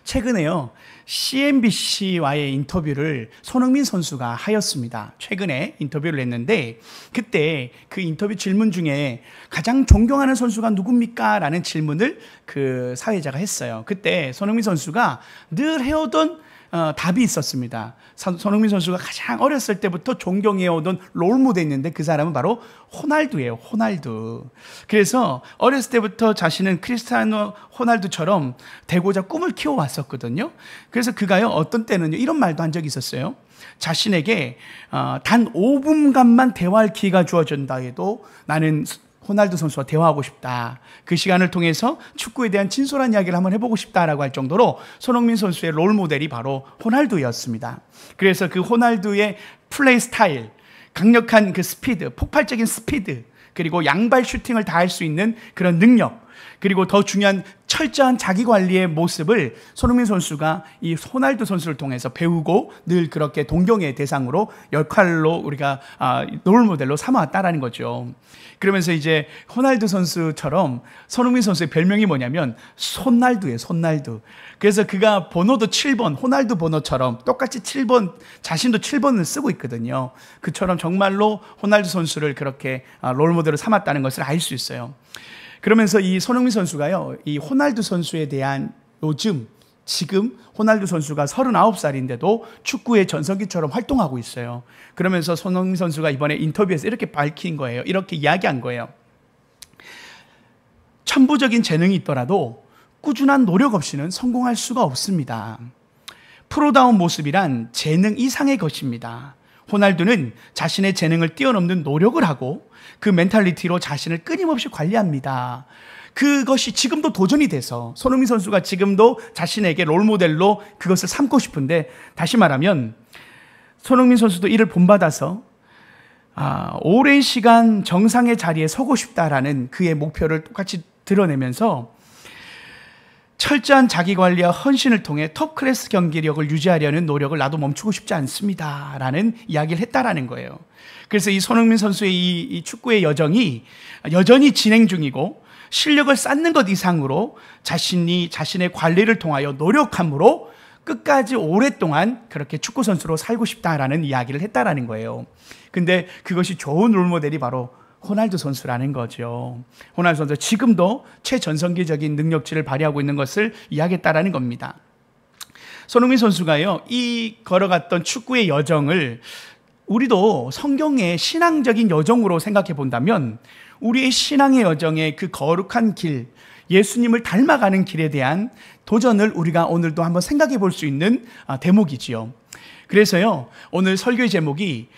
최근에요, CNBC와의 인터뷰를 손흥민 선수가 하였습니다. 최근에 인터뷰를 했는데, 그때 그 인터뷰 질문 중에 가장 존경하는 선수가 누굽니까? 라는 질문을 그 사회자가 했어요. 그때 손흥민 선수가 늘 해오던 답이 있었습니다. 손흥민 선수가 가장 어렸을 때부터 존경해오던 롤모델이 있는데 그 사람은 바로 호날두예요. 호날두. 그래서 어렸을 때부터 자신은 크리스티아노 호날두처럼 되고자 꿈을 키워왔었거든요. 그래서 그가요, 어떤 때는요, 이런 말도 한 적이 있었어요. 자신에게 단 5분간만 대화할 기회가 주어진다 해도 나는 호날두 선수와 대화하고 싶다. 그 시간을 통해서 축구에 대한 진솔한 이야기를 한번 해보고 싶다라고 할 정도로 손흥민 선수의 롤 모델이 바로 호날두였습니다. 그래서 그 호날두의 플레이 스타일, 강력한 그 스피드, 폭발적인 스피드, 그리고 양발 슈팅을 다 할 수 있는 그런 능력, 그리고 더 중요한 철저한 자기관리의 모습을 손흥민 선수가 이 호날두 선수를 통해서 배우고 늘 그렇게 동경의 대상으로 역할로 우리가 롤모델로 삼아왔다라는 거죠. 그러면서 이제 호날두 선수처럼 손흥민 선수의 별명이 뭐냐면 손날두예요. 손날두. 그래서 그가 번호도 7번, 호날두 번호처럼 똑같이 7번, 자신도 7번을 쓰고 있거든요. 그처럼 정말로 호날두 선수를 그렇게 롤모델로 삼았다는 것을 알 수 있어요. 그러면서 이 손흥민 선수가요, 이 호날두 선수에 대한 지금 호날두 선수가 39살인데도 축구의 전성기처럼 활동하고 있어요. 그러면서 손흥민 선수가 이번에 인터뷰에서 이렇게 밝힌 거예요. 이렇게 이야기한 거예요. 천부적인 재능이 있더라도 꾸준한 노력 없이는 성공할 수가 없습니다. 프로다운 모습이란 재능 이상의 것입니다. 호날두는 자신의 재능을 뛰어넘는 노력을 하고 그 멘탈리티로 자신을 끊임없이 관리합니다. 그것이 지금도 도전이 돼서 손흥민 선수가 지금도 자신에게 롤모델로 그것을 삼고 싶은데, 다시 말하면 손흥민 선수도 이를 본받아서 오랜 시간 정상의 자리에 서고 싶다라는 그의 목표를 똑같이 드러내면서 철저한 자기관리와 헌신을 통해 톱클래스 경기력을 유지하려는 노력을 나도 멈추고 싶지 않습니다 라는 이야기를 했다라는 거예요. 그래서 이 손흥민 선수의 이 축구의 여정이 여전히 진행 중이고, 실력을 쌓는 것 이상으로 자신의 관리를 통하여 노력함으로 끝까지 오랫동안 그렇게 축구 선수로 살고 싶다라는 이야기를 했다라는 거예요. 근데 그것이 좋은 롤모델이 바로 호날두 선수라는 거죠. 호날두 선수 지금도 최전성기적인 능력치를 발휘하고 있는 것을 이야기했다라는 겁니다. 손흥민 선수가요, 이 걸어갔던 축구의 여정을 우리도 성경의 신앙적인 여정으로 생각해 본다면 우리의 신앙의 여정의 그 거룩한 길, 예수님을 닮아가는 길에 대한 도전을 우리가 오늘도 한번 생각해 볼 수 있는 대목이지요. 그래서요, 오늘 설교의 제목이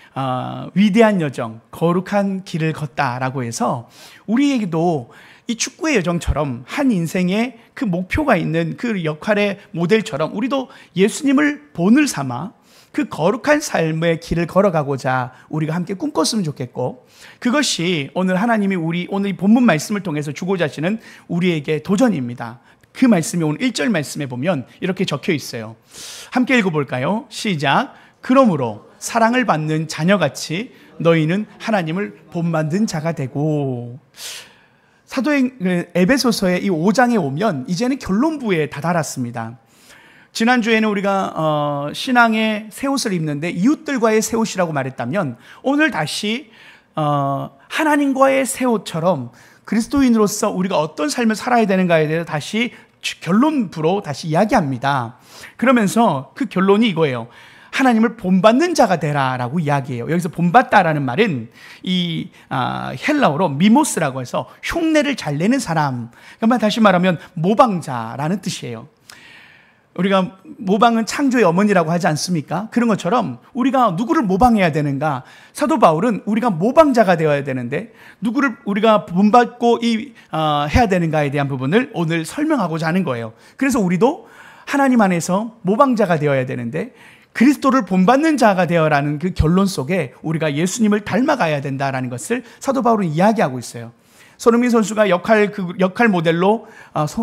위대한 여정, 거룩한 길을 걷다라고 해서 우리에게도 이 축구의 여정처럼 한 인생에 그 목표가 있는 그 역할의 모델처럼 우리도 예수님을 본을 삼아 그 거룩한 삶의 길을 걸어가고자 우리가 함께 꿈꿨으면 좋겠고, 그것이 오늘 하나님이 오늘 이 본문 말씀을 통해서 주고자 하시는 우리에게 도전입니다. 그 말씀이 오늘 1절 말씀에 보면 이렇게 적혀 있어요. 함께 읽어볼까요? 시작. 그러므로 사랑을 받는 자녀같이 너희는 하나님을 본받는 자가 되고. 사도행 에베소서의 이 5장에 오면 이제는 결론부에 다다랐습니다. 지난주에는 우리가 신앙의 새 옷을 입는데 이웃들과의 새 옷이라고 말했다면, 오늘 다시 하나님과의 새 옷처럼 그리스도인으로서 우리가 어떤 삶을 살아야 되는가에 대해서 다시 결론부로 다시 이야기합니다. 그러면서 그 결론이 이거예요. 하나님을 본받는 자가 되라라고 이야기해요. 여기서 본받다라는 말은 이 헬라어로 미모스라고 해서 흉내를 잘 내는 사람, 그러니까 다시 말하면 모방자라는 뜻이에요. 우리가 모방은 창조의 어머니라고 하지 않습니까? 그런 것처럼 우리가 누구를 모방해야 되는가? 사도 바울은 우리가 모방자가 되어야 되는데 누구를 우리가 본받고 해야 되는가에 대한 부분을 오늘 설명하고자 하는 거예요. 그래서 우리도 하나님 안에서 모방자가 되어야 되는데 그리스도를 본받는 자가 되어라는 그 결론 속에 우리가 예수님을 닮아가야 된다라는 것을 사도 바울은 이야기하고 있어요. 손흥민 선수가 역할 모델로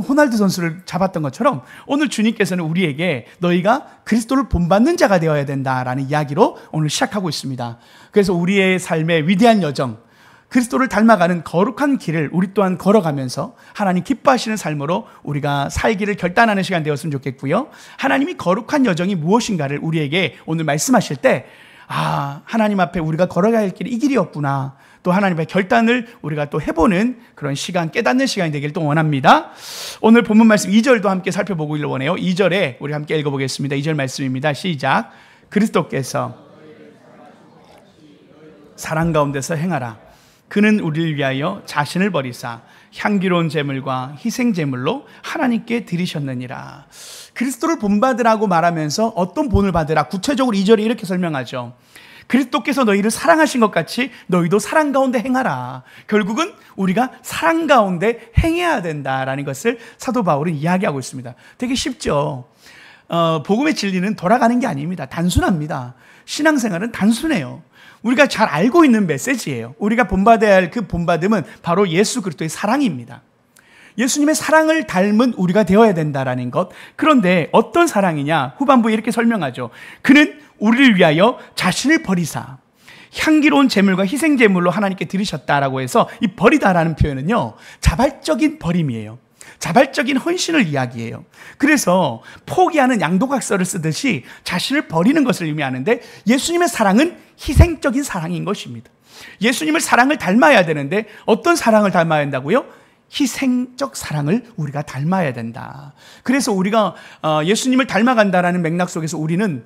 호날두 선수를 잡았던 것처럼 오늘 주님께서는 우리에게 너희가 그리스도를 본받는 자가 되어야 된다라는 이야기로 오늘 시작하고 있습니다. 그래서 우리의 삶의 위대한 여정, 그리스도를 닮아가는 거룩한 길을 우리 또한 걸어가면서 하나님 기뻐하시는 삶으로 우리가 살기를 결단하는 시간 되었으면 좋겠고요. 하나님이 거룩한 여정이 무엇인가를 우리에게 오늘 말씀하실 때 하나님 앞에 우리가 걸어가야 할 길이 이 길이었구나. 또 하나님의 결단을 우리가 또 해보는 그런 시간, 깨닫는 시간이 되기를 또 원합니다. 오늘 본문 말씀 2절도 함께 살펴보기를 원해요. 2절에 우리 함께 읽어보겠습니다. 2절 말씀입니다. 시작. 그리스도께서 사랑 가운데서 행하라. 그는 우리를 위하여 자신을 버리사 향기로운 제물과 희생 제물로 하나님께 드리셨느니라. 그리스도를 본받으라고 말하면서 어떤 본을 받으라? 구체적으로 2절에 이렇게 설명하죠. 그리스도께서 너희를 사랑하신 것 같이 너희도 사랑 가운데 행하라. 결국은 우리가 사랑 가운데 행해야 된다라는 것을 사도 바울은 이야기하고 있습니다. 되게 쉽죠. 복음의 진리는 돌아가는 게 아닙니다. 단순합니다. 신앙생활은 단순해요. 우리가 잘 알고 있는 메시지예요. 우리가 본받아야 할 그 본받음은 바로 예수 그리스도의 사랑입니다. 예수님의 사랑을 닮은 우리가 되어야 된다라는 것. 그런데 어떤 사랑이냐? 후반부에 이렇게 설명하죠. 그는 우리를 위하여 자신을 버리사 향기로운 제물과 희생 제물로 하나님께 드리셨다라고 해서 이 버리다라는 표현은요, 자발적인 버림이에요. 자발적인 헌신을 이야기해요. 그래서 포기하는 양도각서를 쓰듯이 자신을 버리는 것을 의미하는데, 예수님의 사랑은 희생적인 사랑인 것입니다. 예수님을 사랑을 닮아야 되는데 어떤 사랑을 닮아야 한다고요? 희생적 사랑을 우리가 닮아야 된다. 그래서 우리가 예수님을 닮아간다라는 맥락 속에서 우리는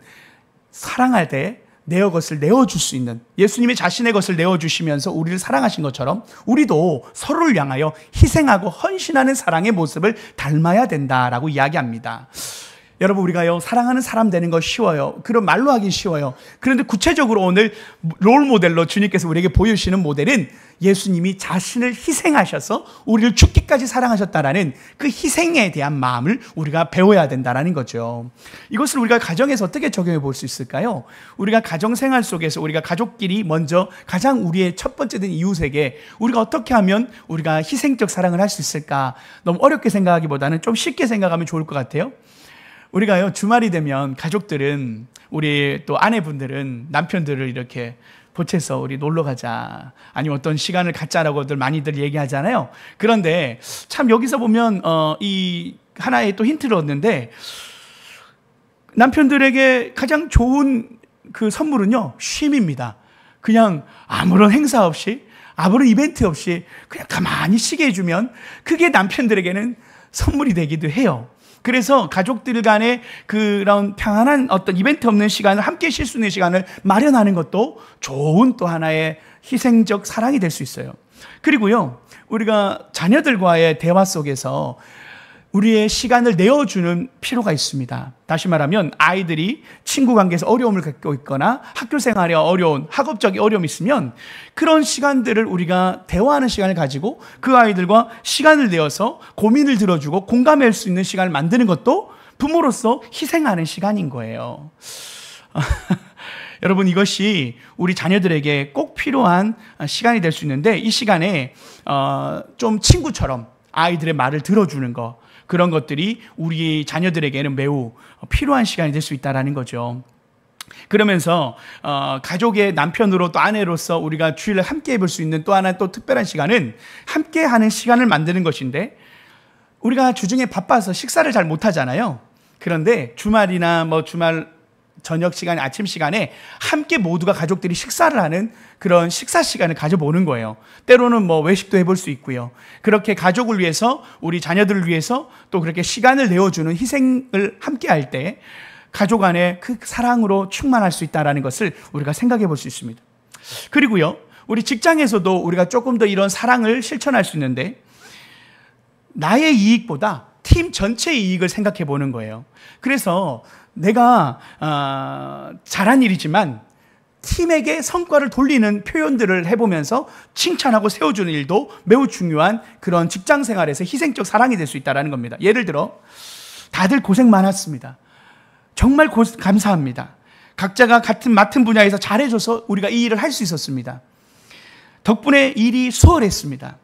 사랑할 때 내 것을 내어줄 수 있는, 예수님이 자신의 것을 내어주시면서 우리를 사랑하신 것처럼 우리도 서로를 향하여 희생하고 헌신하는 사랑의 모습을 닮아야 된다라고 이야기합니다. 여러분, 우리가요, 사랑하는 사람 되는 거 쉬워요. 그런 말로 하긴 쉬워요. 그런데 구체적으로 오늘 롤 모델로 주님께서 우리에게 보여주시는 모델은 예수님이 자신을 희생하셔서 우리를 죽기까지 사랑하셨다라는 그 희생에 대한 마음을 우리가 배워야 된다라는 거죠. 이것을 우리가 가정에서 어떻게 적용해 볼 수 있을까요? 우리가 가정생활 속에서 우리가 가족끼리 먼저 가장 우리의 첫 번째 된 이웃에게 우리가 어떻게 하면 우리가 희생적 사랑을 할 수 있을까? 너무 어렵게 생각하기보다는 좀 쉽게 생각하면 좋을 것 같아요. 우리가요, 주말이 되면 가족들은, 우리 또 아내분들은 남편들을 이렇게 보채서 우리 놀러 가자, 아니면 어떤 시간을 갖자라고들 많이들 얘기하잖아요. 그런데 참 여기서 보면 이 하나의 또 힌트를 얻는데, 남편들에게 가장 좋은 그 선물은요, 쉼입니다. 그냥 아무런 행사 없이, 아무런 이벤트 없이 그냥 가만히 쉬게 해주면 그게 남편들에게는 선물이 되기도 해요. 그래서 가족들 간에 그런 평안한 어떤 이벤트 없는 시간을, 함께 쉴 수 있는 시간을 마련하는 것도 좋은 또 하나의 희생적 사랑이 될 수 있어요. 그리고요, 우리가 자녀들과의 대화 속에서 우리의 시간을 내어주는 필요가 있습니다. 다시 말하면 아이들이 친구 관계에서 어려움을 겪고 있거나 학교 생활에 어려운, 학업적인 어려움이 있으면 그런 시간들을 우리가 대화하는 시간을 가지고 그 아이들과 시간을 내어서 고민을 들어주고 공감할 수 있는 시간을 만드는 것도 부모로서 희생하는 시간인 거예요. 여러분, 이것이 우리 자녀들에게 꼭 필요한 시간이 될 수 있는데, 이 시간에 좀 친구처럼 아이들의 말을 들어주는 거, 그런 것들이 우리 자녀들에게는 매우 필요한 시간이 될 수 있다는 거죠. 그러면서 가족의 남편으로 또 아내로서 우리가 주일에 함께 해볼 수 있는 또 하나 또 특별한 시간은 함께하는 시간을 만드는 것인데, 우리가 주중에 바빠서 식사를 잘 못하잖아요. 그런데 주말이나 주말 저녁 시간, 아침 시간에 함께 모두가 가족들이 식사를 하는 그런 식사 시간을 가져보는 거예요. 때로는 외식도 해볼 수 있고요. 그렇게 가족을 위해서, 우리 자녀들을 위해서 또 그렇게 시간을 내어주는 희생을 함께 할 때 가족 안에 그 사랑으로 충만할 수 있다는 것을 우리가 생각해 볼 수 있습니다. 그리고요, 우리 직장에서도 우리가 조금 더 이런 사랑을 실천할 수 있는데, 나의 이익보다 팀 전체의 이익을 생각해 보는 거예요. 그래서 내가 잘한 일이지만 팀에게 성과를 돌리는 표현들을 해보면서 칭찬하고 세워주는 일도 매우 중요한 그런 직장 생활에서 희생적 사랑이 될 수 있다는 겁니다. 예를 들어, 다들 고생 많았습니다. 정말 감사합니다. 각자가 맡은 분야에서 잘해줘서 우리가 이 일을 할 수 있었습니다. 덕분에 일이 수월했습니다.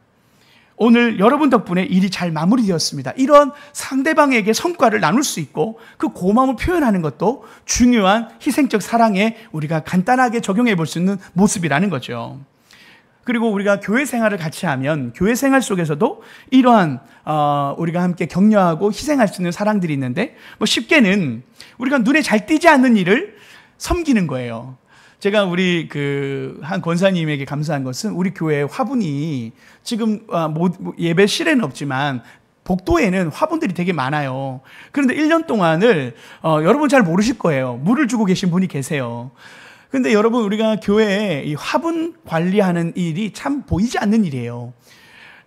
오늘 여러분 덕분에 일이 잘 마무리되었습니다. 이런 상대방에게 성과를 나눌 수 있고 그 고마움을 표현하는 것도 중요한 희생적 사랑에 우리가 간단하게 적용해 볼 수 있는 모습이라는 거죠. 그리고 우리가 교회 생활을 같이 하면 교회 생활 속에서도 이러한 우리가 함께 격려하고 희생할 수 있는 사랑들이 있는데, 뭐 쉽게는 우리가 눈에 잘 띄지 않는 일을 섬기는 거예요. 제가 우리 한 권사님에게 감사한 것은 우리 교회 화분이 지금 예배실에는 없지만 복도에는 화분들이 되게 많아요. 그런데 1년 동안을 여러분 잘 모르실 거예요. 물을 주고 계신 분이 계세요. 근데 여러분, 우리가 교회에 이 화분 관리하는 일이 참 보이지 않는 일이에요.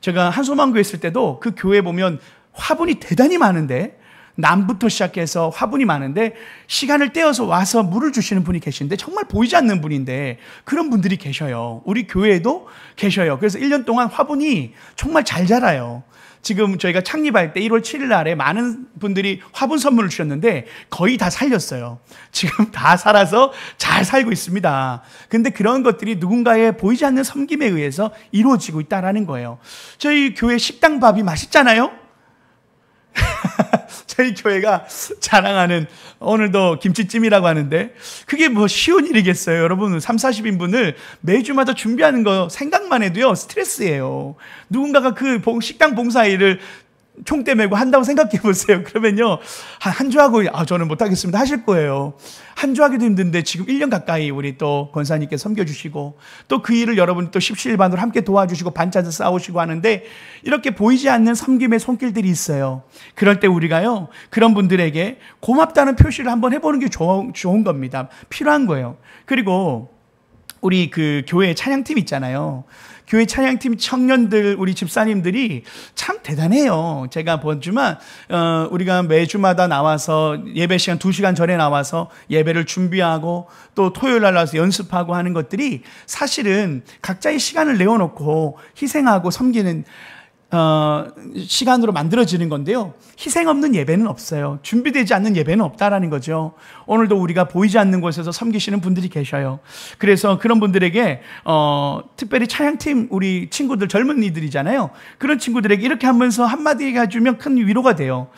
제가 한소망교회 있을 때도 그 교회 보면 화분이 대단히 많은데, 남부터 시작해서 화분이 많은데 시간을 떼어서 와서 물을 주시는 분이 계신데 정말 보이지 않는 분인데 그런 분들이 계셔요. 우리 교회에도 계셔요. 그래서 1년 동안 화분이 정말 잘 자라요. 지금 저희가 창립할 때 1월 7일 날에 많은 분들이 화분 선물을 주셨는데 거의 다 살렸어요. 지금 다 살아서 잘 살고 있습니다. 근데 그런 것들이 누군가의 보이지 않는 섬김에 의해서 이루어지고 있다는 거예요. 저희 교회 식당 밥이 맛있잖아요. 저희 교회가 자랑하는, 오늘도 김치찜이라고 하는데 그게 뭐 쉬운 일이겠어요. 여러분, 30-40인분을 매주마다 준비하는 거 생각만 해도요 스트레스예요. 누군가가 그 식당 봉사 일을 총대 메고 한다고 생각해 보세요. 그러면요 한 주 하고 저는 못하겠습니다 하실 거예요. 한 주 하기도 힘든데 지금 1년 가까이 우리 또 권사님께 섬겨주시고 또 그 일을 여러분 또 십시일반으로 함께 도와주시고 반찬을 싸우시고 하는데, 이렇게 보이지 않는 섬김의 손길들이 있어요. 그럴 때 우리가요 그런 분들에게 고맙다는 표시를 한번 해보는 게 좋은 겁니다. 필요한 거예요. 그리고 우리 그 교회 찬양팀 있잖아요. 교회 찬양팀 청년들, 우리 집사님들이 참 대단해요. 제가 보지만 우리가 매주마다 나와서 예배 시간 2시간 전에 나와서 예배를 준비하고 또 토요일 날 나와서 연습하고 하는 것들이 사실은 각자의 시간을 내어놓고 희생하고 섬기는 시간으로 만들어지는 건데요. 희생 없는 예배는 없어요. 준비되지 않는 예배는 없다라는 거죠. 오늘도 우리가 보이지 않는 곳에서 섬기시는 분들이 계셔요. 그래서 그런 분들에게 특별히 찬양팀 우리 친구들, 젊은이들이잖아요. 그런 친구들에게 이렇게 하면서 한마디 해주면 큰 위로가 돼요.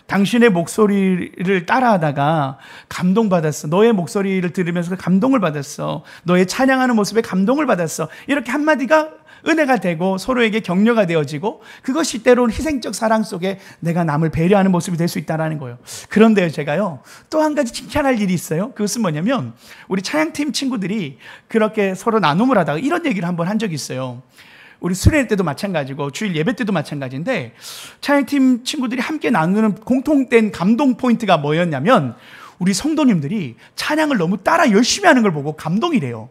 당신의 목소리를 따라하다가 감동받았어. 너의 목소리를 들으면서 감동을 받았어. 너의 찬양하는 모습에 감동을 받았어. 이렇게 한마디가 은혜가 되고 서로에게 격려가 되어지고, 그것이 때로는 희생적 사랑 속에 내가 남을 배려하는 모습이 될 수 있다는 거예요. 그런데요, 제가요 또 한 가지 칭찬할 일이 있어요. 그것은 뭐냐면, 우리 찬양팀 친구들이 그렇게 서로 나눔을 하다가 이런 얘기를 한번 한 적이 있어요. 우리 수련회 때도 마찬가지고 주일 예배 때도 마찬가지인데, 찬양팀 친구들이 함께 나누는 공통된 감동 포인트가 뭐였냐면, 우리 성도님들이 찬양을 너무 따라 열심히 하는 걸 보고 감동이래요.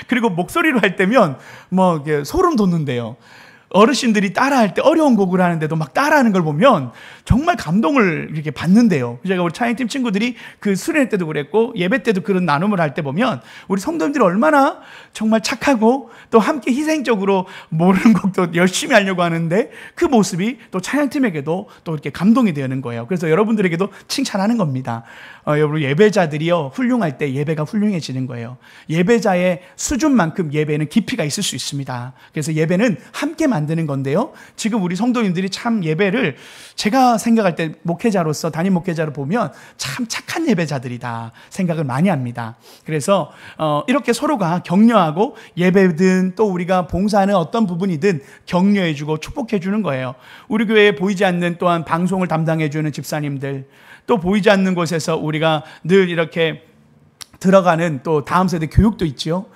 그리고 목소리로 할 때면 뭐 소름 돋는데요. 어르신들이 따라할 때 어려운 곡을 하는데도 막 따라하는 걸 보면 정말 감동을 이렇게 받는데요. 제가 우리 찬양팀 친구들이 그 수련회 때도 그랬고 예배 때도 그런 나눔을 할 때 보면 우리 성도님들이 얼마나 정말 착하고 또 함께 희생적으로 모르는 곡도 열심히 하려고 하는데 그 모습이 또 찬양팀에게도 또 이렇게 감동이 되는 거예요. 그래서 여러분들에게도 칭찬하는 겁니다. 여러분, 예배자들이요 훌륭할 때 예배가 훌륭해지는 거예요. 예배자의 수준만큼 예배는 깊이가 있을 수 있습니다. 그래서 예배는 함께 만드는 건데요. 지금 우리 성도님들이 참 예배를, 제가 생각할 때 목회자로서, 담임 목회자로 보면 참 착한 예배자들이다 생각을 많이 합니다. 그래서 이렇게 서로가 격려하고 예배든 또 우리가 봉사하는 어떤 부분이든 격려해주고 축복해주는 거예요. 우리 교회에 보이지 않는 또한 방송을 담당해주는 집사님들, 또 보이지 않는 곳에서 우리가 늘 이렇게 들어가는 또 다음 세대 교육도 있지요.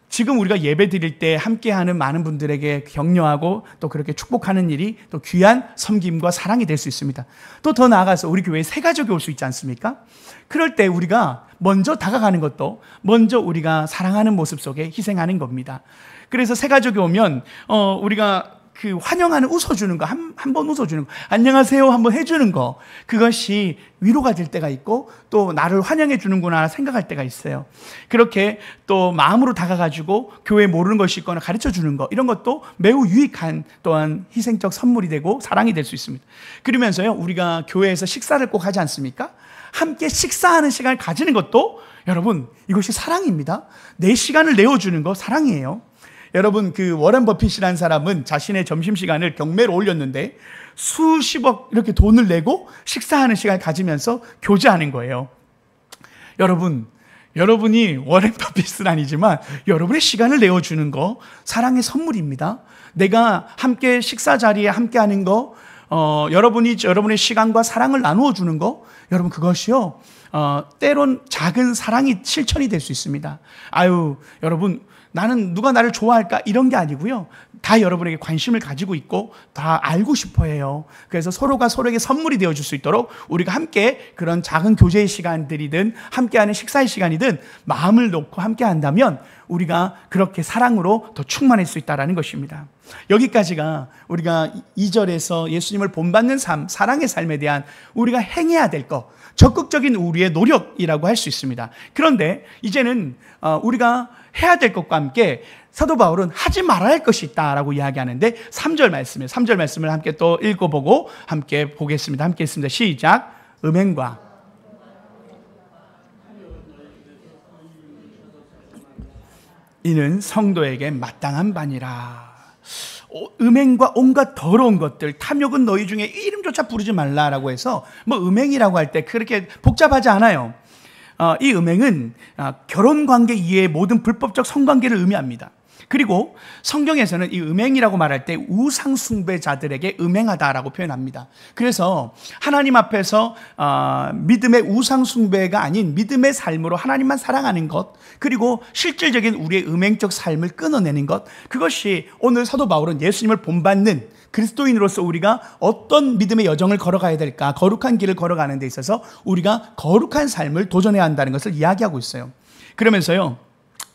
지금 우리가 예배 드릴 때 함께하는 많은 분들에게 격려하고 또 그렇게 축복하는 일이 또 귀한 섬김과 사랑이 될 수 있습니다. 또 더 나아가서 우리 교회에 새 가족이 올 수 있지 않습니까? 그럴 때 우리가 먼저 다가가는 것도 먼저 우리가 사랑하는 모습 속에 희생하는 겁니다. 그래서 새 가족이 오면 우리가 그 환영하는 웃어주는 거, 한 번 웃어주는 거, 안녕하세요 한번 해주는 거, 그것이 위로가 될 때가 있고 또 나를 환영해 주는구나 생각할 때가 있어요. 그렇게 또 마음으로 다가가지고 교회 모르는 것이 있거나 가르쳐 주는 거, 이런 것도 매우 유익한 또한 희생적 선물이 되고 사랑이 될 수 있습니다. 그러면서요, 우리가 교회에서 식사를 꼭 하지 않습니까? 함께 식사하는 시간을 가지는 것도 여러분, 이것이 사랑입니다. 내 시간을 내어주는 거 사랑이에요. 여러분, 그 워런 버핏이라는 사람은 자신의 점심시간을 경매로 올렸는데 수십억 이렇게 돈을 내고 식사하는 시간을 가지면서 교제하는 거예요. 여러분, 여러분이 워렌 버핏은 아니지만 여러분의 시간을 내어주는 거 사랑의 선물입니다. 내가 함께 식사 자리에 함께 하는 거, 여러분이 여러분의 시간과 사랑을 나누어 주는 거, 여러분 그것이요, 때론 작은 사랑이 실천이 될 수 있습니다. 아유, 여러분, 나는 누가 나를 좋아할까? 이런 게 아니고요. 다 여러분에게 관심을 가지고 있고 다 알고 싶어 해요. 그래서 서로가 서로에게 선물이 되어줄 수 있도록 우리가 함께 그런 작은 교제의 시간들이든 함께하는 식사의 시간이든 마음을 놓고 함께 한다면 우리가 그렇게 사랑으로 더 충만할 수 있다는 것입니다. 여기까지가 우리가 2절에서 예수님을 본받는 삶, 사랑의 삶에 대한 우리가 행해야 될 것, 적극적인 우리의 노력이라고 할 수 있습니다. 그런데 이제는 우리가 해야 될 것과 함께 사도 바울은 하지 말아야 할 것이 있다라고 이야기하는데 3절 말씀이에요. 3절 말씀을 함께 또 읽어보고 함께 보겠습니다. 함께 했습니다. 시작. 음행과 이는 성도에게 마땅한 바니라. 음행과 온갖 더러운 것들, 탐욕은 너희 중에 이름조차 부르지 말라라고 해서 뭐 음행이라고 할 때 그렇게 복잡하지 않아요. 이 음행은 결혼관계 이외의 모든 불법적 성관계를 의미합니다. 그리고 성경에서는 이 음행이라고 말할 때 우상숭배자들에게 음행하다라고 표현합니다. 그래서 하나님 앞에서 믿음의 우상숭배가 아닌 믿음의 삶으로 하나님만 사랑하는 것, 그리고 실질적인 우리의 음행적 삶을 끊어내는 것, 그것이 오늘 사도 바울은 예수님을 본받는 그리스도인으로서 우리가 어떤 믿음의 여정을 걸어가야 될까, 거룩한 길을 걸어가는 데 있어서 우리가 거룩한 삶을 도전해야 한다는 것을 이야기하고 있어요. 그러면서요,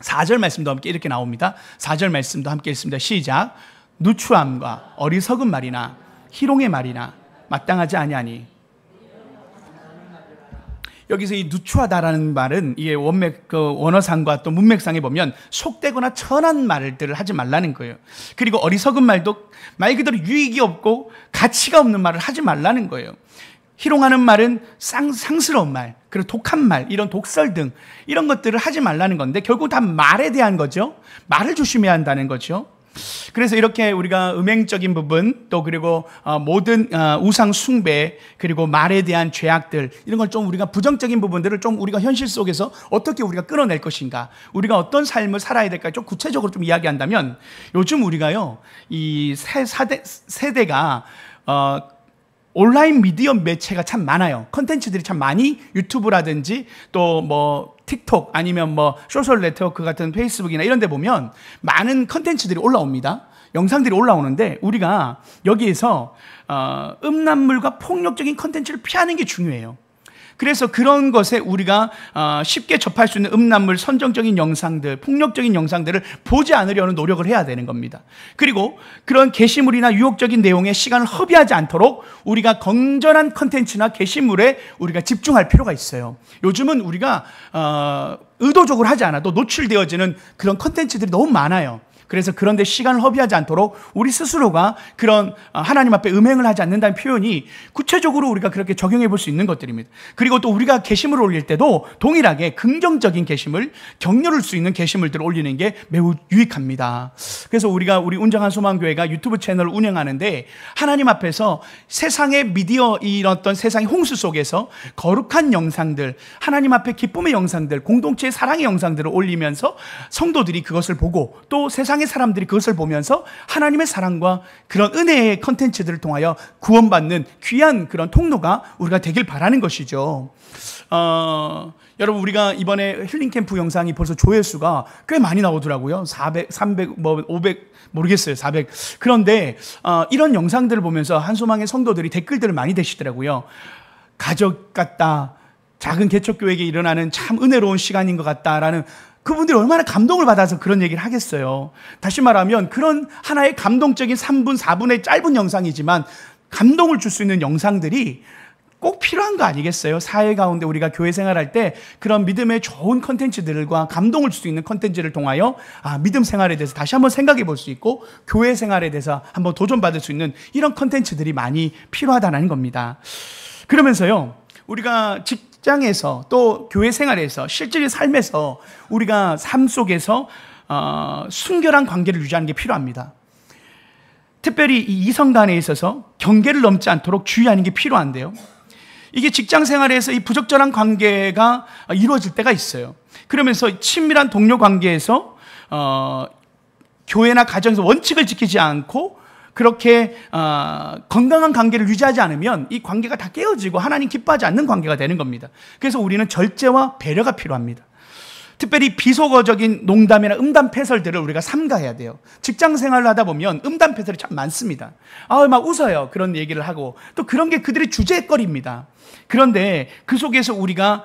4절 말씀도 함께 이렇게 나옵니다. 4절 말씀도 함께 읽습니다. 시작. 누추함과 어리석은 말이나 희롱의 말이나 마땅하지 아니하니. 여기서 이 누추하다라는 말은 이게 원어상과 또 문맥상에 보면 속되거나 천한 말들을 하지 말라는 거예요. 그리고 어리석은 말도 말 그대로 유익이 없고 가치가 없는 말을 하지 말라는 거예요. 희롱하는 말은 상스러운 말, 그리고 독한 말, 이런 독설 등 이런 것들을 하지 말라는 건데 결국 다 말에 대한 거죠. 말을 조심해야 한다는 거죠. 그래서 이렇게 우리가 음행적인 부분, 또 그리고 모든 우상 숭배, 그리고 말에 대한 죄악들, 이런 걸 좀 우리가 부정적인 부분들을 좀 우리가 현실 속에서 어떻게 우리가 끌어낼 것인가, 우리가 어떤 삶을 살아야 될까 좀 구체적으로 좀 이야기한다면, 요즘 우리가요, 이 세대가 온라인 미디어 매체가 참 많아요. 컨텐츠들이 참 많이, 유튜브라든지 또 뭐 틱톡 아니면 뭐 소셜 네트워크 같은 페이스북이나 이런 데 보면 많은 컨텐츠들이 올라옵니다. 영상들이 올라오는데 우리가 여기에서 음란물과 폭력적인 컨텐츠를 피하는 게 중요해요. 그래서 그런 것에 우리가 쉽게 접할 수 있는 음란물, 선정적인 영상들, 폭력적인 영상들을 보지 않으려는 노력을 해야 되는 겁니다. 그리고 그런 게시물이나 유혹적인 내용에 시간을 허비하지 않도록 우리가 건전한 컨텐츠나 게시물에 우리가 집중할 필요가 있어요. 요즘은 우리가 의도적으로 하지 않아도 노출되어지는 그런 컨텐츠들이 너무 많아요. 그래서 그런데 시간을 허비하지 않도록 우리 스스로가 그런 하나님 앞에 음행을 하지 않는다는 표현이 구체적으로 우리가 그렇게 적용해 볼 수 있는 것들입니다. 그리고 또 우리가 게시물을 올릴 때도 동일하게 긍정적인 게시물, 격려를 수 있는 게시물들을 올리는 게 매우 유익합니다. 그래서 우리 운정한 소망교회가 유튜브 채널을 운영하는데 하나님 앞에서 세상의 미디어, 이런 어떤 세상의 홍수 속에서 거룩한 영상들, 하나님 앞에 기쁨의 영상들, 공동체의 사랑의 영상들을 올리면서 성도들이 그것을 보고 또 세상의 사람들이 그것을 보면서 하나님의 사랑과 그런 은혜의 컨텐츠들을 통하여 구원받는 귀한 그런 통로가 우리가 되길 바라는 것이죠. 여러분, 우리가 이번에 힐링 캠프 영상이 벌써 조회수가 꽤 많이 나오더라고요. 400, 300, 500 모르겠어요. 400. 그런데 이런 영상들을 보면서 한소망의 성도들이 댓글들을 많이 대시더라고요. 가족 같다, 작은 개척교회에게 일어나는 참 은혜로운 시간인 것 같다라는, 그분들이 얼마나 감동을 받아서 그런 얘기를 하겠어요. 다시 말하면 그런 하나의 감동적인 3분, 4분의 짧은 영상이지만 감동을 줄 수 있는 영상들이 꼭 필요한 거 아니겠어요? 사회 가운데 우리가 교회 생활할 때 그런 믿음의 좋은 컨텐츠들과 감동을 줄 수 있는 컨텐츠를 통하여 믿음 생활에 대해서 다시 한번 생각해 볼 수 있고 교회 생활에 대해서 한번 도전받을 수 있는 이런 컨텐츠들이 많이 필요하다는 겁니다. 그러면서요, 우리가 직장에서 또 교회 생활에서 실질의 삶에서 우리가 삶 속에서 순결한 관계를 유지하는 게 필요합니다. 특별히 이 이성 간에 있어서 경계를 넘지 않도록 주의하는 게 필요한데요. 이게 직장 생활에서 이 부적절한 관계가 이루어질 때가 있어요. 그러면서 친밀한 동료 관계에서 교회나 가정에서 원칙을 지키지 않고 그렇게 건강한 관계를 유지하지 않으면 이 관계가 다 깨어지고 하나님 기뻐하지 않는 관계가 되는 겁니다. 그래서 우리는 절제와 배려가 필요합니다. 특별히 비속어적인 농담이나 음담패설들을 우리가 삼가해야 돼요. 직장 생활을 하다 보면 음담패설이 참 많습니다. 막 웃어요. 그런 얘기를 하고 또 그런 게 그들의 주제거리입니다. 그런데 그 속에서 우리가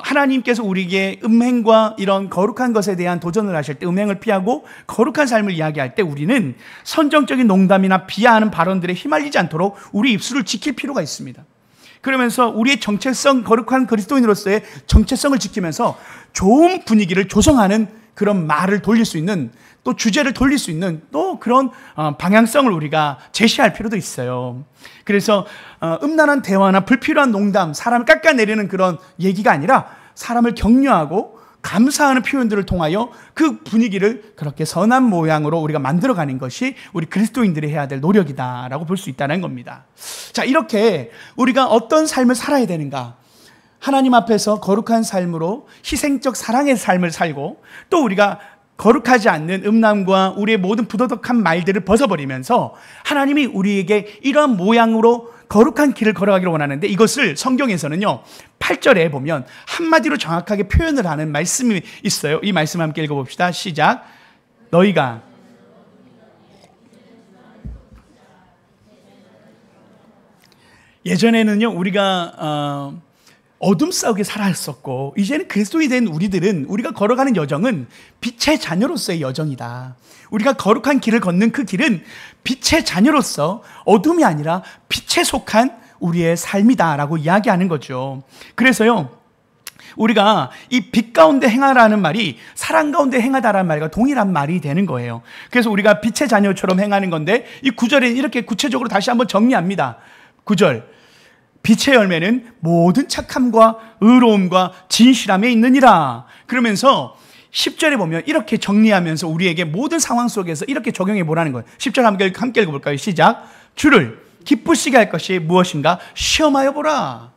하나님께서 우리에게 음행과 이런 거룩한 것에 대한 도전을 하실 때 음행을 피하고 거룩한 삶을 이야기할 때 우리는 선정적인 농담이나 비하하는 발언들에 휘말리지 않도록 우리 입술을 지킬 필요가 있습니다. 그러면서 우리의 정체성, 거룩한 그리스도인으로서의 정체성을 지키면서 좋은 분위기를 조성하는 그런 말을 돌릴 수 있는, 또 주제를 돌릴 수 있는 또 그런 방향성을 우리가 제시할 필요도 있어요. 그래서 음란한 대화나 불필요한 농담, 사람을 깎아내리는 그런 얘기가 아니라 사람을 격려하고 감사하는 표현들을 통하여 그 분위기를 그렇게 선한 모양으로 우리가 만들어가는 것이 우리 그리스도인들이 해야 될 노력이다라고 볼 수 있다는 겁니다. 자, 이렇게 우리가 어떤 삶을 살아야 되는가? 하나님 앞에서 거룩한 삶으로 희생적 사랑의 삶을 살고 또 우리가 거룩하지 않는 음란과 우리의 모든 부도덕한 말들을 벗어버리면서 하나님이 우리에게 이러한 모양으로 거룩한 길을 걸어가기를 원하는데 이것을 성경에서는요 8절에 보면 한마디로 정확하게 표현을 하는 말씀이 있어요. 이 말씀 함께 읽어봅시다. 시작. 너희가 예전에는요 우리가 어둠 속에 살았었고 이제는 그리스도인이 된 우리들은 우리가 걸어가는 여정은 빛의 자녀로서의 여정이다. 우리가 거룩한 길을 걷는 그 길은 빛의 자녀로서 어둠이 아니라 빛에 속한 우리의 삶이다라고 이야기하는 거죠. 그래서요 우리가 이 빛 가운데 행하라는 말이 사랑 가운데 행하다라는 말과 동일한 말이 되는 거예요. 그래서 우리가 빛의 자녀처럼 행하는 건데 이 9절에 이렇게 구체적으로 다시 한번 정리합니다. 9절 빛의 열매는 모든 착함과 의로움과 진실함에 있느니라. 그러면서 10절에 보면 이렇게 정리하면서 우리에게 모든 상황 속에서 이렇게 적용해 보라는 거예요. 10절 함께 읽어볼까요? 시작. 주를 기쁘시게 할 것이 무엇인가 시험하여 보라.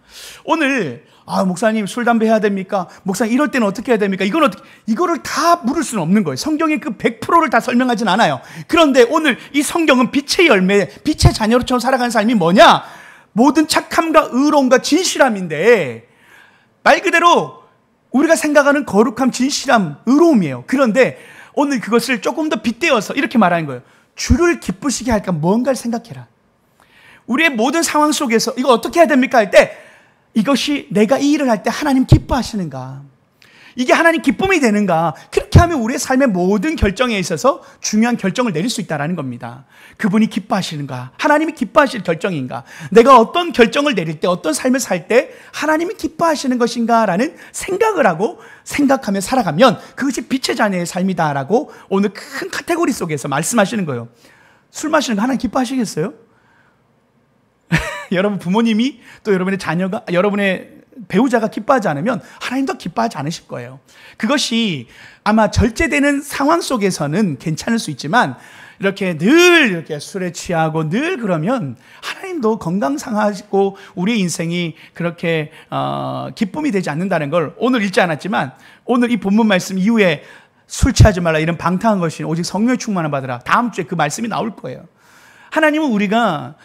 오늘 목사님 술 담배 해야 됩니까? 목사님 이럴 때는 어떻게 해야 됩니까? 이거를 다 물을 수는 없는 거예요. 성경의 그 100%를 다 설명하진 않아요. 그런데 오늘 이 성경은 빛의 열매, 빛의 자녀로처럼 살아가는 삶이 뭐냐? 모든 착함과 의로움과 진실함인데 말 그대로 우리가 생각하는 거룩함, 진실함, 의로움이에요. 그런데 오늘 그것을 조금 더 빗대어서 이렇게 말하는 거예요. 주를 기쁘시게 할까 뭔가를 생각해라. 우리의 모든 상황 속에서 이거 어떻게 해야 됩니까? 할 때 이것이 내가 이 일을 할 때 하나님 기뻐하시는가? 이게 하나님 기쁨이 되는가? 그렇게 하면 우리의 삶의 모든 결정에 있어서 중요한 결정을 내릴 수 있다는 겁니다. 그분이 기뻐하시는가? 하나님이 기뻐하실 결정인가? 내가 어떤 결정을 내릴 때, 어떤 삶을 살 때 하나님이 기뻐하시는 것인가? 라는 생각을 하고 생각하며 살아가면 그것이 빛의 자녀의 삶이다라고 오늘 큰 카테고리 속에서 말씀하시는 거예요. 술 마시는 거 하나님 기뻐하시겠어요? 여러분 부모님이 또 여러분의 자녀가, 여러분의 배우자가 기뻐하지 않으면 하나님도 기뻐하지 않으실 거예요. 그것이 아마 절제되는 상황 속에서는 괜찮을 수 있지만 이렇게 늘 이렇게 술에 취하고 늘 그러면 하나님도 건강 상하고 우리의 인생이 그렇게 기쁨이 되지 않는다는 걸 오늘 읽지 않았지만 오늘 이 본문 말씀 이후에 술 취하지 말라 이런 방탕한 것이 오직 성령의 충만을 받으라 다음 주에 그 말씀이 나올 거예요. 하나님은 우리가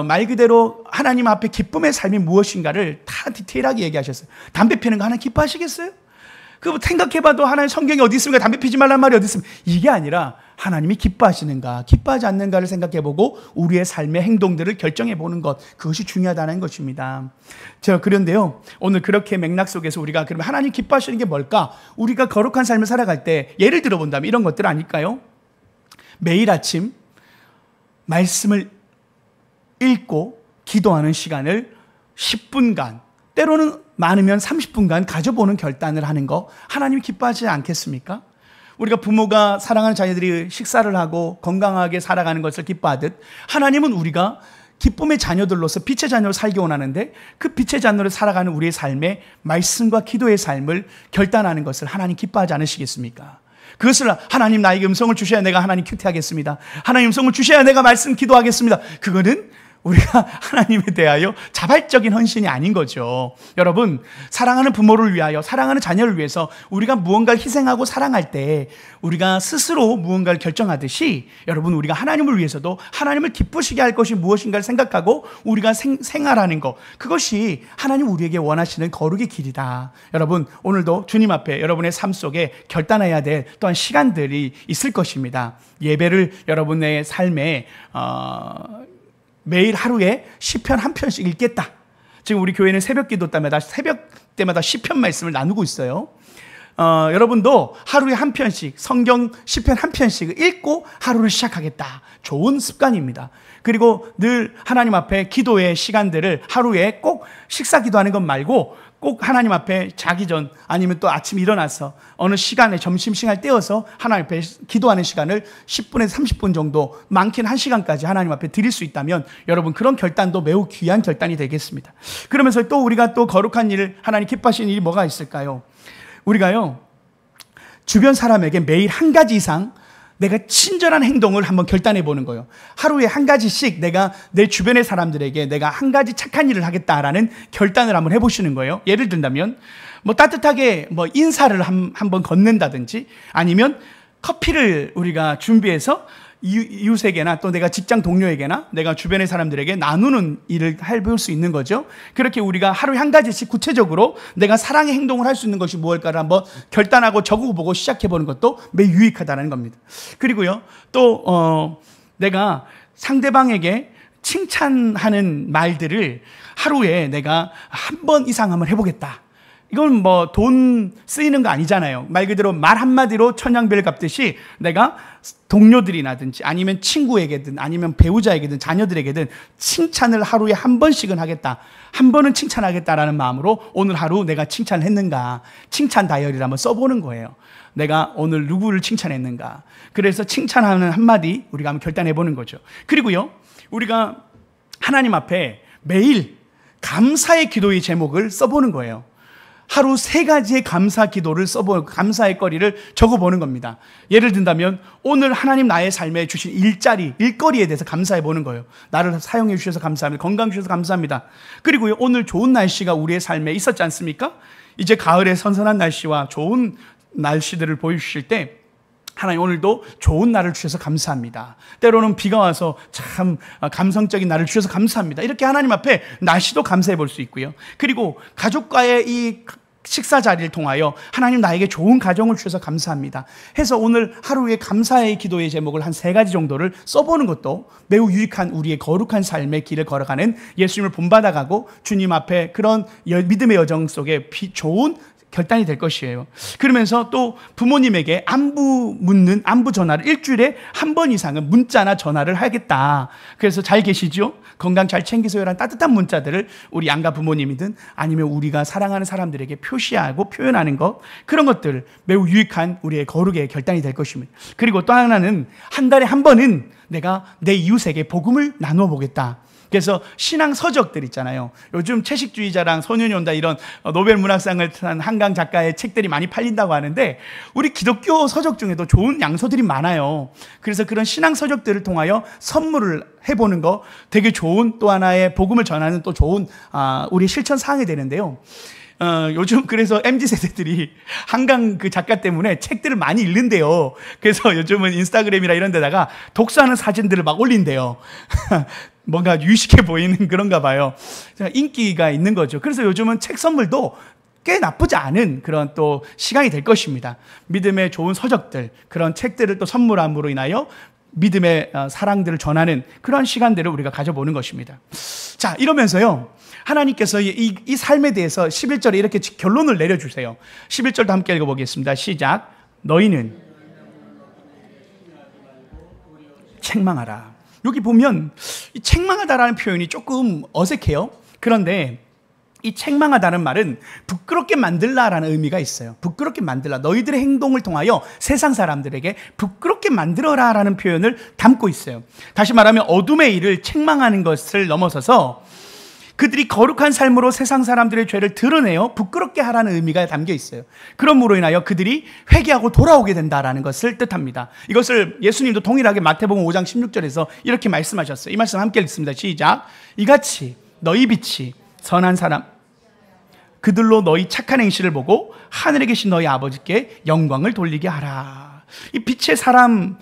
말 그대로 하나님 앞에 기쁨의 삶이 무엇인가를 다 디테일하게 얘기하셨어요. 담배 피는 거 하나님 기뻐하시겠어요? 그거 생각해봐도 하나님 성경에 어디 있습니까? 담배 피지 말란 말이 어디 있습니까? 이게 아니라 하나님이 기뻐하시는가 기뻐하지 않는가를 생각해보고 우리의 삶의 행동들을 결정해보는 것, 그것이 중요하다는 것입니다. 그런데요 오늘 그렇게 맥락 속에서 우리가 그러면 하나님 기뻐하시는 게 뭘까? 우리가 거룩한 삶을 살아갈 때 예를 들어본다면 이런 것들 아닐까요? 매일 아침 말씀을 읽고 기도하는 시간을 10분간 때로는 많으면 30분간 가져보는 결단을 하는 거 하나님이 기뻐하지 않겠습니까? 우리가 부모가 사랑하는 자녀들이 식사를 하고 건강하게 살아가는 것을 기뻐하듯 하나님은 우리가 기쁨의 자녀들로서 빛의 자녀로 살기 원하는데 그 빛의 자녀로 살아가는 우리의 삶에 말씀과 기도의 삶을 결단하는 것을 하나님 기뻐하지 않으시겠습니까? 그것을 하나님 나에게 음성을 주셔야 내가 하나님 큐티하겠습니다. 하나님 음성을 주셔야 내가 말씀 기도하겠습니다. 그거는 우리가 하나님에 대하여 자발적인 헌신이 아닌 거죠. 여러분, 사랑하는 부모를 위하여, 사랑하는 자녀를 위해서 우리가 무언가를 희생하고 사랑할 때 우리가 스스로 무언가를 결정하듯이 여러분, 우리가 하나님을 위해서도 하나님을 기쁘시게 할 것이 무엇인가를 생각하고 우리가 생활하는 것, 그것이 하나님 우리에게 원하시는 거룩의 길이다. 여러분, 오늘도 주님 앞에 여러분의 삶 속에 결단해야 될 또한 시간들이 있을 것입니다. 예배를 여러분의 삶에 매일 하루에 시편 한 편씩 읽겠다. 지금 우리 교회는 새벽 때마다 시편 말씀을 나누고 있어요. 여러분도 하루에 한 편씩 성경 시편 한 편씩 읽고 하루를 시작하겠다. 좋은 습관입니다. 그리고 늘 하나님 앞에 기도의 시간들을 하루에 꼭 식사 기도하는 것 말고 꼭 하나님 앞에 자기 전 아니면 또 아침 일어나서 어느 시간에 점심시간을 떼어서 하나님 앞에 기도하는 시간을 10분에서 30분 정도, 많게는 1시간까지 하나님 앞에 드릴 수 있다면 여러분, 그런 결단도 매우 귀한 결단이 되겠습니다. 그러면서 또 우리가 또 거룩한 일, 하나님 기뻐하시는 일이 뭐가 있을까요? 우리가요, 주변 사람에게 매일 한 가지 이상 내가 친절한 행동을 한번 결단해 보는 거예요. 하루에 한 가지씩 내가 내 주변의 사람들에게 내가 한 가지 착한 일을 하겠다라는 결단을 한번 해보시는 거예요. 예를 든다면 뭐 따뜻하게 뭐 인사를 한번 건넨다든지, 아니면 커피를 우리가 준비해서 이웃에게나 또 내가 직장 동료에게나 내가 주변의 사람들에게 나누는 일을 해볼 수 있는 거죠. 그렇게 우리가 하루에 한 가지씩 구체적으로 내가 사랑의 행동을 할 수 있는 것이 무엇일까를 한번 결단하고 적어보고 시작해보는 것도 매우 유익하다는 겁니다. 그리고요, 또 내가 상대방에게 칭찬하는 말들을 하루에 내가 한 번 이상 한번 해보겠다. 이건 뭐 돈 쓰이는 거 아니잖아요. 말 그대로 말 한마디로 천냥별 갚듯이 내가 동료들이나든지 아니면 친구에게든 아니면 배우자에게든 자녀들에게든 칭찬을 하루에 한 번씩은 하겠다. 한 번은 칭찬하겠다라는 마음으로 오늘 하루 내가 칭찬을 했는가, 칭찬 다이어리를 한번 써보는 거예요. 내가 오늘 누구를 칭찬했는가. 그래서 칭찬하는 한마디 우리가 한번 결단해보는 거죠. 그리고요, 우리가 하나님 앞에 매일 감사의 기도의 제목을 써보는 거예요. 하루 3가지의 감사 기도를 써보고 감사의 거리를 적어보는 겁니다. 예를 든다면 오늘 하나님 나의 삶에 주신 일거리에 대해서 감사해 보는 거예요. 나를 사용해 주셔서 감사합니다. 건강 주셔서 감사합니다. 그리고 오늘 좋은 날씨가 우리의 삶에 있었지 않습니까? 이제 가을의 선선한 날씨와 좋은 날씨들을 보여주실 때 하나님 오늘도 좋은 날을 주셔서 감사합니다. 때로는 비가 와서 참 감성적인 날을 주셔서 감사합니다. 이렇게 하나님 앞에 날씨도 감사해 볼 수 있고요. 그리고 가족과의 이 식사 자리를 통하여 하나님 나에게 좋은 가정을 주셔서 감사합니다 해서 오늘 하루의 감사의 기도의 제목을 한 3가지 정도를 써보는 것도 매우 유익한 우리의 거룩한 삶의 길을 걸어가는 예수님을 본받아가고 주님 앞에 그런 믿음의 여정 속에 좋은 결단이 될 것이에요. 그러면서 또 부모님에게 안부 전화를 일주일에 한 번 이상은 문자나 전화를 하겠다. 그래서 잘 계시죠? 건강 잘 챙기세요라는 따뜻한 문자들을 우리 양가 부모님이든 아니면 우리가 사랑하는 사람들에게 표시하고 표현하는 것, 그런 것들 매우 유익한 우리의 거룩의 결단이 될 것입니다. 그리고 또 하나는 한 달에 한 번은 내가 내 이웃에게 복음을 나누어 보겠다. 그래서 신앙 서적들 있잖아요. 요즘 채식주의자랑 소년이 온다 이런 노벨 문학상을 탄 한강 작가의 책들이 많이 팔린다고 하는데 우리 기독교 서적 중에도 좋은 양서들이 많아요. 그래서 그런 신앙 서적들을 통하여 선물을 해보는 거 되게 좋은 또 하나의 복음을 전하는 또 좋은 우리 실천 사항이 되는데요. 요즘 그래서 MZ세대들이 한강 그 작가 때문에 책들을 많이 읽는데요. 그래서 요즘은 인스타그램이나 이런 데다가 독서하는 사진들을 막 올린대요. 뭔가 유식해 보이는 그런가 봐요. 인기가 있는 거죠. 그래서 요즘은 책 선물도 꽤 나쁘지 않은 그런 또 시간이 될 것입니다. 믿음의 좋은 서적들, 그런 책들을 또 선물함으로 인하여 믿음의 사랑들을 전하는 그런 시간들을 우리가 가져보는 것입니다. 자, 이러면서요, 하나님께서 이 삶에 대해서 11절에 이렇게 결론을 내려주세요. 11절도 함께 읽어보겠습니다. 시작. 너희는 책망하라. 여기 보면 이 책망하다라는 표현이 조금 어색해요. 그런데 이 책망하다는 말은 부끄럽게 만들라라는 의미가 있어요. 부끄럽게 만들라. 너희들의 행동을 통하여 세상 사람들에게 부끄럽게 만들어라라는 표현을 담고 있어요. 다시 말하면 어둠의 일을 책망하는 것을 넘어서서 그들이 거룩한 삶으로 세상 사람들의 죄를 드러내어 부끄럽게 하라는 의미가 담겨 있어요. 그러므로 인하여 그들이 회개하고 돌아오게 된다라는 것을 뜻합니다. 이것을 예수님도 동일하게 마태복음 5장 16절에서 이렇게 말씀하셨어요. 이 말씀 함께 읽습니다. 시작. 이같이 너희 빛이 선한 사람 그들로 너희 착한 행실을 보고 하늘에 계신 너희 아버지께 영광을 돌리게 하라. 이 빛이 사람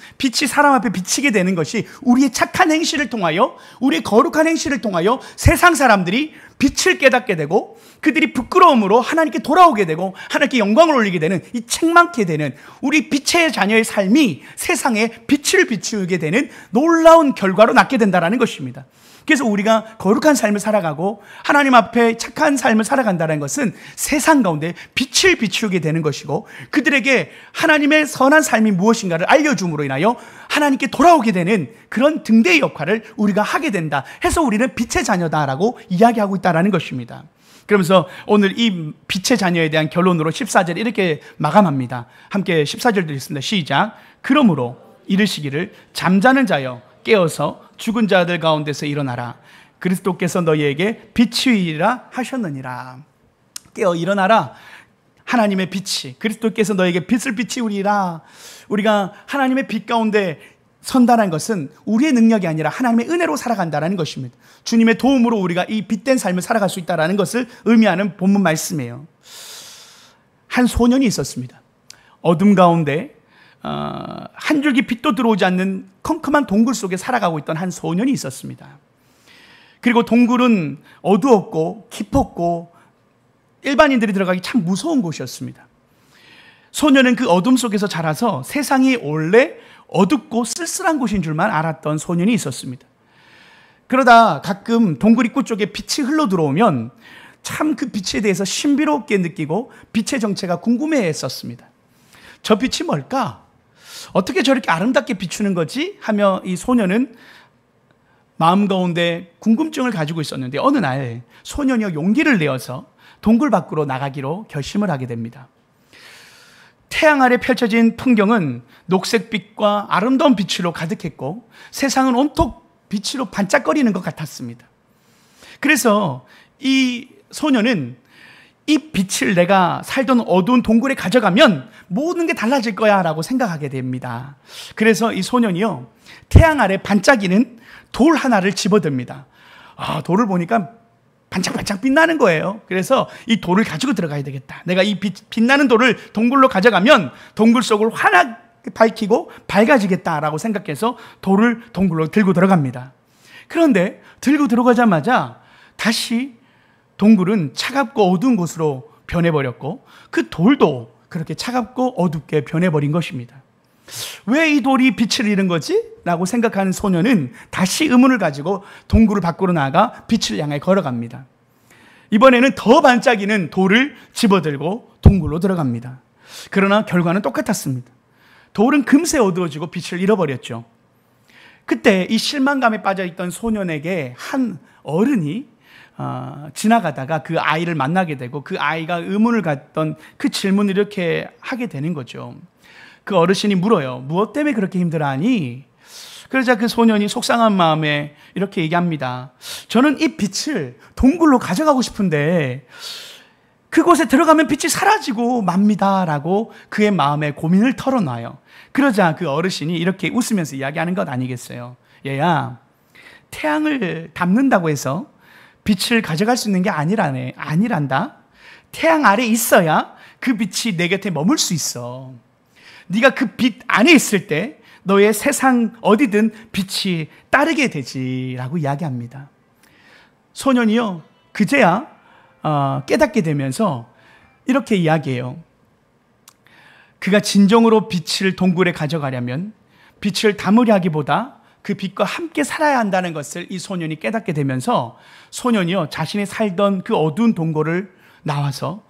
앞에 비치게 되는 것이 우리의 착한 행실을 통하여, 우리의 거룩한 행실을 통하여 세상 사람들이 빛을 깨닫게 되고 그들이 부끄러움으로 하나님께 돌아오게 되고 하나님께 영광을 올리게 되는, 이 책망케 되는 우리 빛의 자녀의 삶이 세상에 빛을 비추게 되는 놀라운 결과로 낳게 된다는 것입니다. 그래서 우리가 거룩한 삶을 살아가고 하나님 앞에 착한 삶을 살아간다는 것은 세상 가운데 빛을 비추게 되는 것이고, 그들에게 하나님의 선한 삶이 무엇인가를 알려줌으로 인하여 하나님께 돌아오게 되는 그런 등대의 역할을 우리가 하게 된다 해서 우리는 빛의 자녀다라고 이야기하고 있다는 것입니다. 그러면서 오늘 이 빛의 자녀에 대한 결론으로 14절 이렇게 마감합니다. 함께 14절 드리겠습니다. 시작. 그러므로 이르시기를 잠자는 자여 깨어서 죽은 자들 가운데서 일어나라. 그리스도께서 너희에게 빛이라 하셨느니라. 깨어 일어나라. 하나님의 빛이, 그리스도께서 너희에게 빛을 비치우리라. 우리가 하나님의 빛 가운데 선다는 것은 우리의 능력이 아니라 하나님의 은혜로 살아간다는 것입니다. 주님의 도움으로 우리가 이 빛된 삶을 살아갈 수 있다는 것을 의미하는 본문 말씀이에요. 한 소년이 있었습니다. 어둠 가운데 한 줄기 빛도 들어오지 않는 컴컴한 동굴 속에 살아가고 있던 한 소년이 있었습니다. 그리고 동굴은 어두웠고 깊었고 일반인들이 들어가기 참 무서운 곳이었습니다. 소년은 그 어둠 속에서 자라서 세상이 원래 어둡고 쓸쓸한 곳인 줄만 알았던 소년이 있었습니다. 그러다 가끔 동굴 입구 쪽에 빛이 흘러 들어오면 참 그 빛에 대해서 신비롭게 느끼고 빛의 정체가 궁금해했었습니다. 저 빛이 뭘까? 어떻게 저렇게 아름답게 비추는 거지? 하며 이 소년은 마음 가운데 궁금증을 가지고 있었는데 어느 날 소년이 용기를 내어서 동굴 밖으로 나가기로 결심을 하게 됩니다. 태양 아래 펼쳐진 풍경은 녹색빛과 아름다운 빛으로 가득했고 세상은 온통 빛으로 반짝거리는 것 같았습니다. 그래서 이 소년은 이 빛을 내가 살던 어두운 동굴에 가져가면 모든 게 달라질 거야 라고 생각하게 됩니다. 그래서 이 소년이요, 태양 아래 반짝이는 돌 하나를 집어듭니다. 돌을 보니까 반짝반짝 빛나는 거예요. 그래서 이 돌을 가지고 들어가야 되겠다. 내가 이 빛나는 돌을 동굴로 가져가면 동굴 속을 환하게 밝히고 밝아지겠다라고 생각해서 돌을 동굴로 들고 들어갑니다. 그런데 들고 들어가자마자 다시 동굴은 차갑고 어두운 곳으로 변해버렸고 그 돌도 그렇게 차갑고 어둡게 변해버린 것입니다. 왜 이 돌이 빛을 잃은 거지? 라고 생각하는 소년은 다시 의문을 가지고 동굴을 밖으로 나가 빛을 향해 걸어갑니다. 이번에는 더 반짝이는 돌을 집어들고 동굴로 들어갑니다. 그러나 결과는 똑같았습니다. 돌은 금세 어두워지고 빛을 잃어버렸죠. 그때 이 실망감에 빠져있던 소년에게 한 어른이 지나가다가 그 아이를 만나게 되고 그 아이가 의문을 갖던 그 질문을 이렇게 하게 되는 거죠. 그 어르신이 물어요. 무엇 때문에 그렇게 힘들어하니? 그러자 그 소년이 속상한 마음에 이렇게 얘기합니다. 저는 이 빛을 동굴로 가져가고 싶은데 그곳에 들어가면 빛이 사라지고 맙니다 라고 그의 마음의 고민을 털어놔요. 그러자 그 어르신이 이렇게 웃으면서 이야기하는 것 아니겠어요? 얘야, 태양을 담는다고 해서 빛을 가져갈 수 있는 게 아니란다. 태양 아래 있어야 그 빛이 내 곁에 머물 수 있어. 네가 그 빛 안에 있을 때 너의 세상 어디든 빛이 따르게 되지라고 이야기합니다. 소년이요, 그제야 깨닫게 되면서 이렇게 이야기해요. 그가 진정으로 빛을 동굴에 가져가려면 빛을 담으려 하기보다 그 빛과 함께 살아야 한다는 것을 이 소년이 깨닫게 되면서 소년이요, 자신이 살던 그 어두운 동굴을 나와서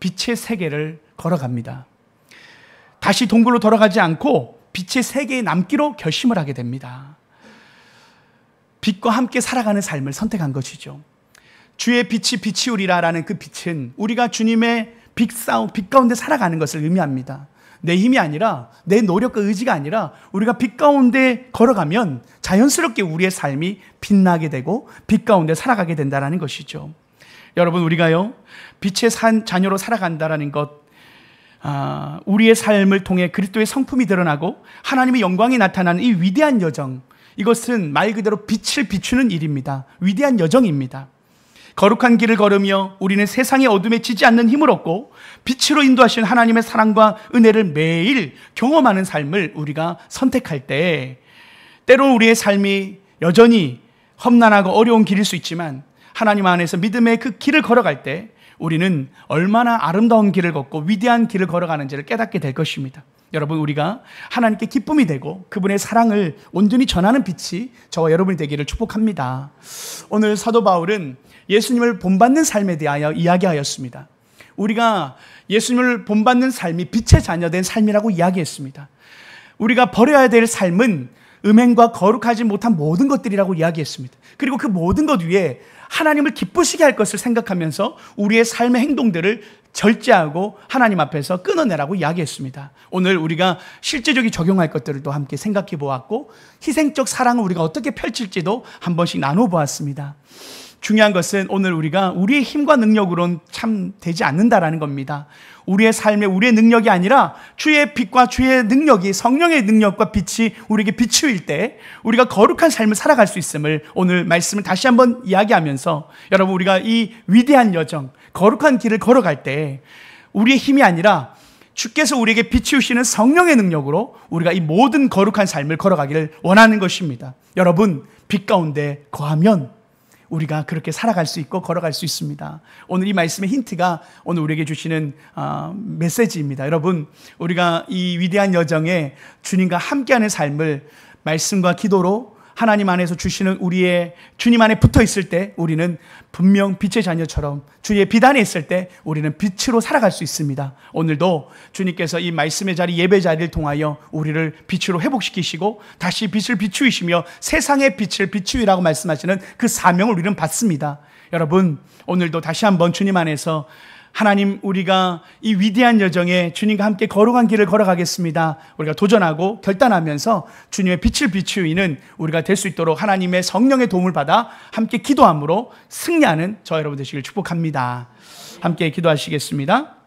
빛의 세계를 걸어갑니다. 다시 동굴로 돌아가지 않고 빛의 세계에 남기로 결심을 하게 됩니다. 빛과 함께 살아가는 삶을 선택한 것이죠. 주의 빛이 비치우리라라는 그 빛은 우리가 주님의 빛 가운데 살아가는 것을 의미합니다. 내 힘이 아니라 내 노력과 의지가 아니라 우리가 빛 가운데 걸어가면 자연스럽게 우리의 삶이 빛나게 되고 빛 가운데 살아가게 된다는 것이죠. 여러분, 우리가요 빛의 자녀로 살아간다는 것, 우리의 삶을 통해 그리스도의 성품이 드러나고 하나님의 영광이 나타나는 이 위대한 여정, 이것은 말 그대로 빛을 비추는 일입니다. 위대한 여정입니다. 거룩한 길을 걸으며 우리는 세상의 어둠에 지지 않는 힘을 얻고 빛으로 인도하시는 하나님의 사랑과 은혜를 매일 경험하는 삶을 우리가 선택할 때, 때로는 우리의 삶이 여전히 험난하고 어려운 길일 수 있지만 하나님 안에서 믿음의 그 길을 걸어갈 때 우리는 얼마나 아름다운 길을 걷고 위대한 길을 걸어가는지를 깨닫게 될 것입니다. 여러분, 우리가 하나님께 기쁨이 되고 그분의 사랑을 온전히 전하는 빛이 저와 여러분이 되기를 축복합니다. 오늘 사도 바울은 예수님을 본받는 삶에 대하여 이야기하였습니다. 우리가 예수님을 본받는 삶이 빛의 자녀된 삶이라고 이야기했습니다. 우리가 버려야 될 삶은 음행과 거룩하지 못한 모든 것들이라고 이야기했습니다. 그리고 그 모든 것 위에 하나님을 기쁘시게 할 것을 생각하면서 우리의 삶의 행동들을 절제하고 하나님 앞에서 끊어내라고 이야기했습니다. 오늘 우리가 실제적인 적용할 것들을 또 함께 생각해 보았고, 희생적 사랑을 우리가 어떻게 펼칠지도 한 번씩 나눠보았습니다. 중요한 것은 오늘 우리가 우리의 힘과 능력으로는 참 되지 않는다라는 겁니다. 우리의 삶에 우리의 능력이 아니라 주의 빛과 주의 능력이, 성령의 능력과 빛이 우리에게 비추일 때 우리가 거룩한 삶을 살아갈 수 있음을 오늘 말씀을 다시 한번 이야기하면서, 여러분, 우리가 이 위대한 여정, 거룩한 길을 걸어갈 때 우리의 힘이 아니라 주께서 우리에게 비추시는 성령의 능력으로 우리가 이 모든 거룩한 삶을 걸어가기를 원하는 것입니다. 여러분, 빛 가운데 거하면 우리가 그렇게 살아갈 수 있고 걸어갈 수 있습니다. 오늘 이 말씀의 힌트가 오늘 우리에게 주시는 메시지입니다. 여러분, 우리가 이 위대한 여정에 주님과 함께하는 삶을 말씀과 기도로 하나님 안에서 주시는 우리의 주님 안에 붙어 있을 때 우리는 분명 빛의 자녀처럼 주의 빛 안에 있을 때 우리는 빛으로 살아갈 수 있습니다. 오늘도 주님께서 이 말씀의 자리, 예배 자리를 통하여 우리를 빛으로 회복시키시고 다시 빛을 비추이시며 세상의 빛을 비추이라고 말씀하시는 그 사명을 우리는 받습니다. 여러분, 오늘도 다시 한번 주님 안에서 하나님, 우리가 이 위대한 여정에 주님과 함께 거룩한 길을 걸어가겠습니다. 우리가 도전하고 결단하면서 주님의 빛을 비추이는 우리가 될 수 있도록 하나님의 성령의 도움을 받아 함께 기도함으로 승리하는 저 여러분 되시길 축복합니다. 함께 기도하시겠습니다.